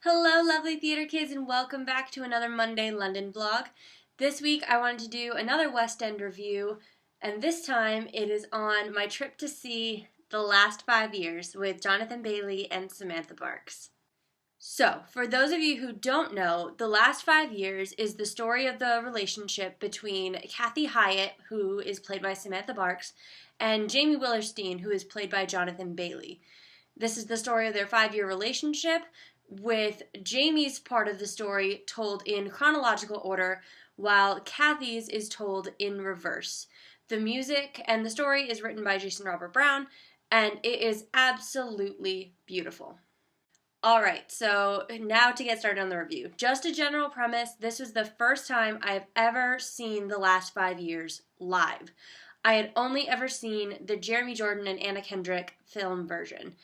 Hello, lovely theater kids, and welcome back to another Monday London vlog. This week I wanted to do another West End review, and this time it is on my trip to see The Last 5 Years with Jonathan Bailey and Samantha Barks. So, for those of you who don't know, The Last 5 Years is the story of the relationship between Kathy Hyatt, who is played by Samantha Barks, and Jamie Willerstein, who is played by Jonathan Bailey. This is the story of their 5-year relationship, with Jamie's part of the story told in chronological order, while Kathy's is told in reverse. The music and the story is written by Jason Robert Brown, and it is absolutely beautiful. Alright, so now to get started on the review. Just a general premise, this was the first time I've ever seen The Last 5 Years live. I had only ever seen the Jeremy Jordan and Anna Kendrick film version.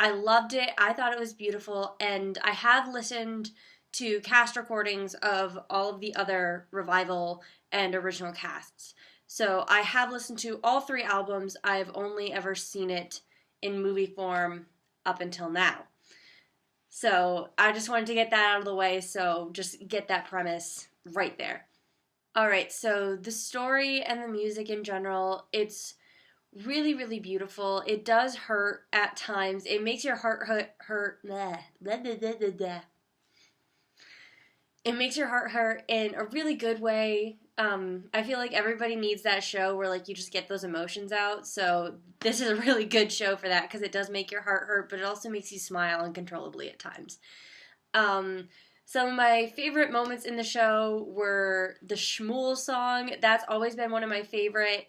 I loved it, I thought it was beautiful, and I have listened to cast recordings of all of the other revival and original casts. So I have listened to all 3 albums. I've only ever seen it in movie form up until now. So I just wanted to get that out of the way, so just get that premise right there. Alright, so the story and the music in general, it's really, really beautiful. It does hurt at times. It makes your heart hurt. It makes your heart hurt in a really good way. I feel like everybody needs that show where like you just get those emotions out. So this is a really good show for that because it does make your heart hurt, but it also makes you smile uncontrollably at times. Some of my favorite moments in the show were the Shmuel song. That's always been one of my favorite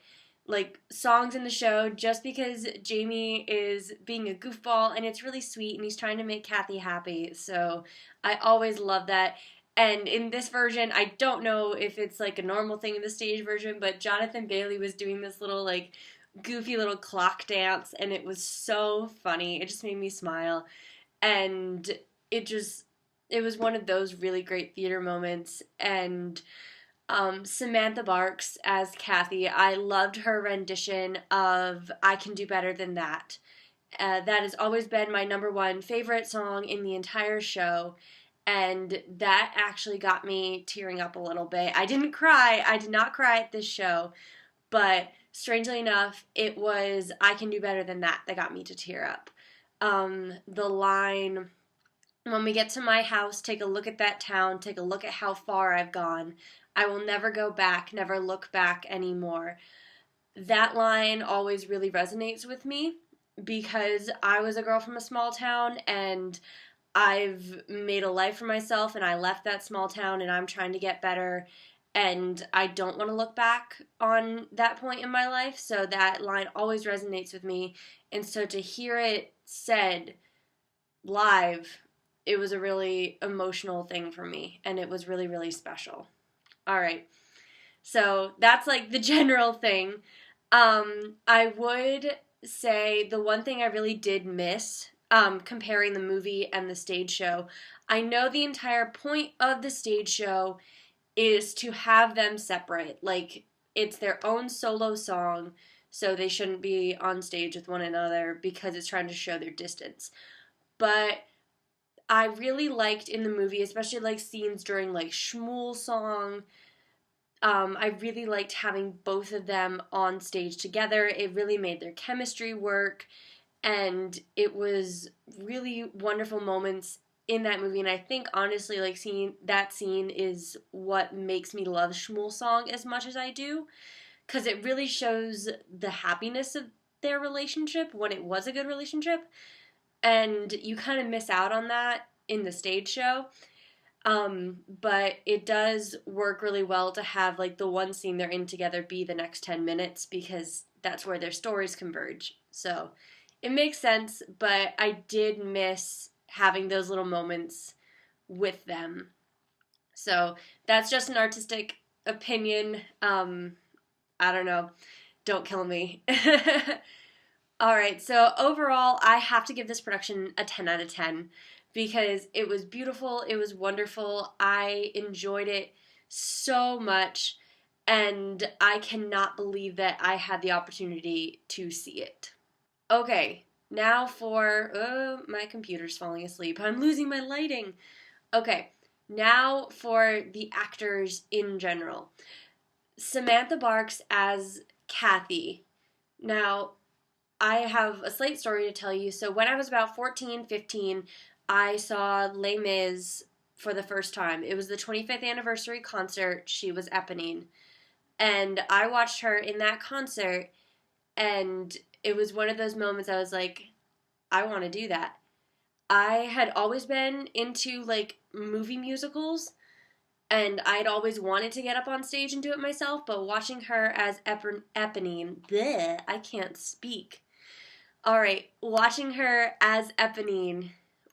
songs in the show, just because Jamie is being a goofball and it's really sweet and he's trying to make Kathy happy. So I always love that. And in this version, I don't know if it's like a normal thing in the stage version, but Jonathan Bailey was doing this little goofy little clock dance, and it was so funny. It just made me smile. And it was one of those really great theater moments. And Samantha Barks as Kathy, I loved her rendition of I Can Do Better Than That. That has always been my number 1 favorite song in the entire show, and that actually got me tearing up a little bit. I didn't cry. I did not cry at this show, but strangely enough, it was I Can Do Better Than That got me to tear up. The line, when we get to my house, take a look at that town, take a look at how far I've gone. I will never go back, never look back anymore. That line always really resonates with me because I was a girl from a small town and I've made a life for myself and I left that small town and I'm trying to get better and I don't want to look back on that point in my life. So that line always resonates with me. And so to hear it said live, it was a really emotional thing for me and it was really, really special. Alright, so that's the general thing. I would say the one thing I really did miss, comparing the movie and the stage show, I know the entire point of the stage show is to have them separate. It's their own solo song, so they shouldn't be on stage with one another because it's trying to show their distance. But I really liked in the movie, especially scenes during Shmuel song. I really liked having both of them on stage together. It really made their chemistry work, and it was really wonderful moments in that movie. And I think honestly, seeing that scene is what makes me love Shmuel song as much as I do, because it really shows the happiness of their relationship when it was a good relationship. And you kind of miss out on that in the stage show. But it does work really well to have the one scene they're in together be the next 10 minutes because that's where their stories converge. So it makes sense, but I did miss having those little moments with them. So that's just an artistic opinion. I don't know. Don't kill me. Alright, so overall, I have to give this production a 10 out of 10 because it was beautiful, it was wonderful, I enjoyed it so much, and I cannot believe that I had the opportunity to see it. Okay, Now for, my computer's falling asleep. I'm losing my lighting. Okay, now for the actors in general. Samantha Barks as Kathy. Now, I have a slight story to tell you. So when I was about 14, 15, I saw Les Mis for the first time. It was the 25th anniversary concert. She was Eponine. And I watched her in that concert, and it was one of those moments I was like, I want to do that. I had always been into like movie musicals, and I'd always wanted to get up on stage and do it myself, but watching her as Eponine, bleh, I can't speak. All right, watching her as Eponine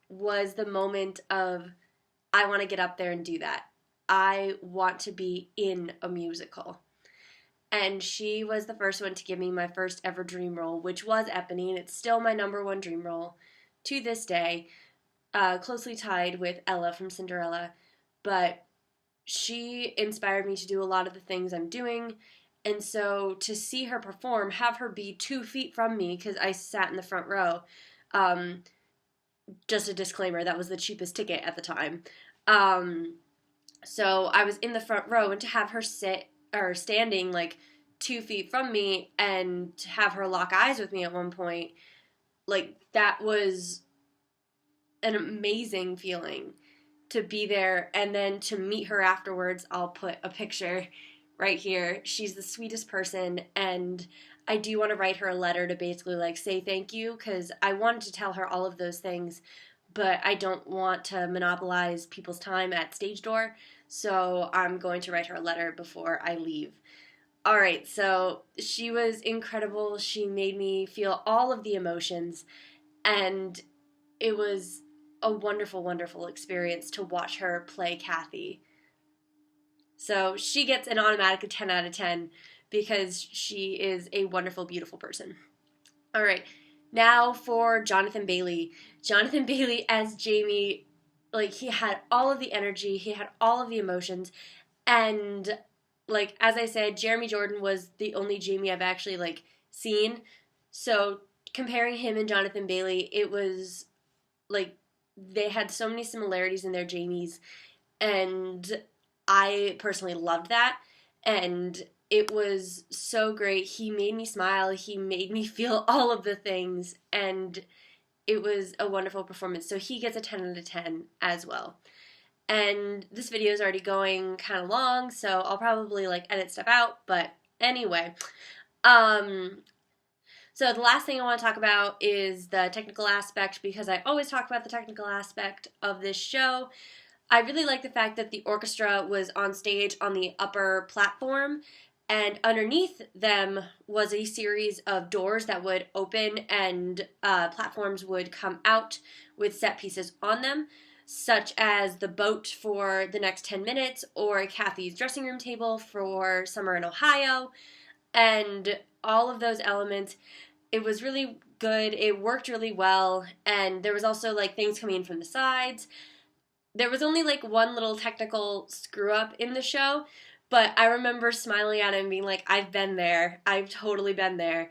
was the moment of, I want to get up there and do that. I want to be in a musical. And she was the first one to give me my first ever dream role, which was Eponine. It's still my number one dream role to this day, closely tied with Ella from Cinderella. But she inspired me to do a lot of the things I'm doing. And so to see her perform, have her be 2 feet from me, because I sat in the front row, just a disclaimer, that was the cheapest ticket at the time. So I was in the front row, and to have her standing like 2 feet from me, and to have her lock eyes with me at one point, like that was an amazing feeling to be there. And then to meet her afterwards, I'll put a picture right here. She's the sweetest person, and I do want to write her a letter to basically like say thank you, because I wanted to tell her all of those things, but I don't want to monopolize people's time at stage door, so I'm going to write her a letter before I leave. All right, so she was incredible. She made me feel all of the emotions, and it was a wonderful, wonderful experience to watch her play Kathy. So she gets an automatic 10 out of 10 because she is a wonderful, beautiful person. All right, now for Jonathan Bailey. Jonathan Bailey as Jamie, like he had all of the energy, he had all of the emotions, and like as I said, Jeremy Jordan was the only Jamie I've actually like seen. So comparing him and Jonathan Bailey, it was like they had so many similarities in their Jamies, and I personally loved that, and it was so great. He made me smile, he made me feel all of the things, and it was a wonderful performance. So he gets a 10 out of 10 as well. And this video is already going kind of long, so I'll probably like edit stuff out, but anyway. So the last thing I want to talk about is the technical aspect, because I always talk about the technical aspect of this show. I really like the fact that the orchestra was on stage on the upper platform, and underneath them was a series of doors that would open, and platforms would come out with set pieces on them, such as the boat for the next 10 minutes, or Kathy's dressing room table for Summer in Ohio, and all of those elements. It was really good. It worked really well, and there was also like things coming in from the sides. There was only like one little technical screw up in the show, but I remember smiling at it and being like, I've been there. I've totally been there.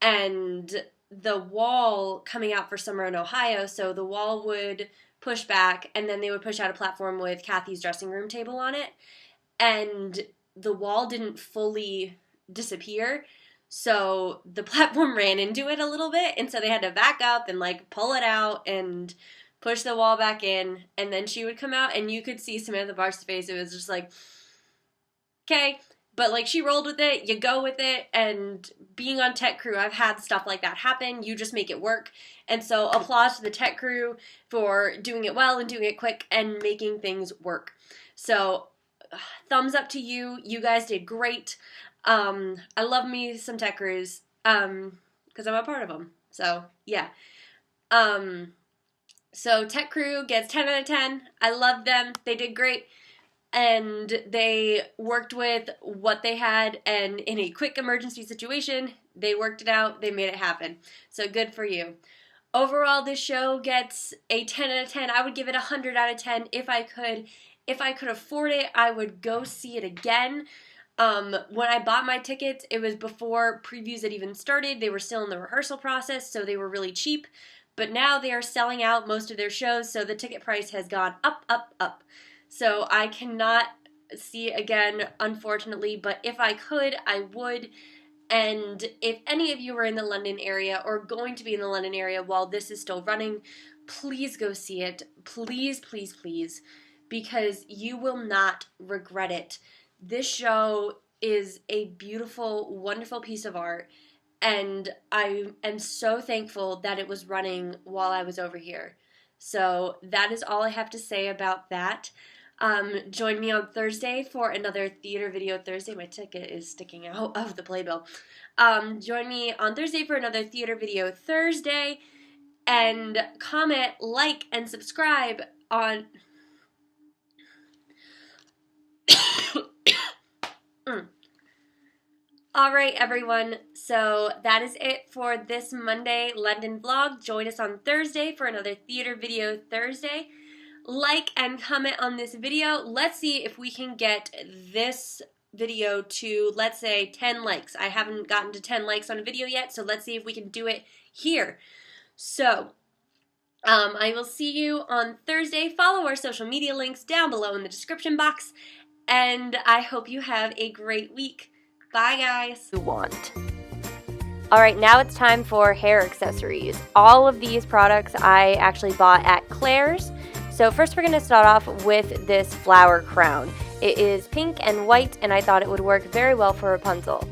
And the wall coming out for Summer in Ohio, so the wall would push back, and then they would push out a platform with Kathy's dressing room table on it, and the wall didn't fully disappear, so the platform ran into it a little bit, and so they had to back up and like pull it out and push the wall back in, and then she would come out, and you could see Samantha Barker's face. It was just like, okay, but like she rolled with it, you go with it, and being on tech crew, I've had stuff like that happen. You just make it work. And so applause to the tech crew for doing it well and doing it quick and making things work. So thumbs up to you. You guys did great. I love me some tech crews because I'm a part of them. So yeah. So tech crew gets 10 out of 10. I love them. They did great. And they worked with what they had, and in a quick emergency situation, they worked it out, they made it happen. So good for you. Overall, this show gets a 10 out of 10. I would give it a 100 out of 10 if I could. If I could afford it, I would go see it again. When I bought my tickets, it was before previews had even started. They were still in the rehearsal process, so they were really cheap. But now they are selling out most of their shows, so the ticket price has gone up, up, up. So I cannot see it again, unfortunately, but if I could, I would. And if any of you are in the London area or going to be in the London area while this is still running, please go see it. Please, please, please, because you will not regret it. This show is a beautiful, wonderful piece of art, and I am so thankful that it was running while I was over here. So that is all I have to say about that. Join me on Thursday for another Theater Video Thursday. My ticket is sticking out of the playbill. Join me on Thursday for another Theater Video Thursday, and comment, like, and subscribe on... Alright, everyone, so that is it for this Monday London vlog. Join us on Thursday for another Theater Video Thursday. Like and comment on this video. Let's see if we can get this video to, let's say, 10 likes. I haven't gotten to 10 likes on a video yet, so let's see if we can do it here. So, I will see you on Thursday. Follow our social media links down below in the description box, and I hope you have a great week. Bye, guys. You want. Alright, now it's time for hair accessories. All of these products I actually bought at Claire's. So first we're going to start off with this flower crown. It is pink and white, and I thought it would work very well for Rapunzel.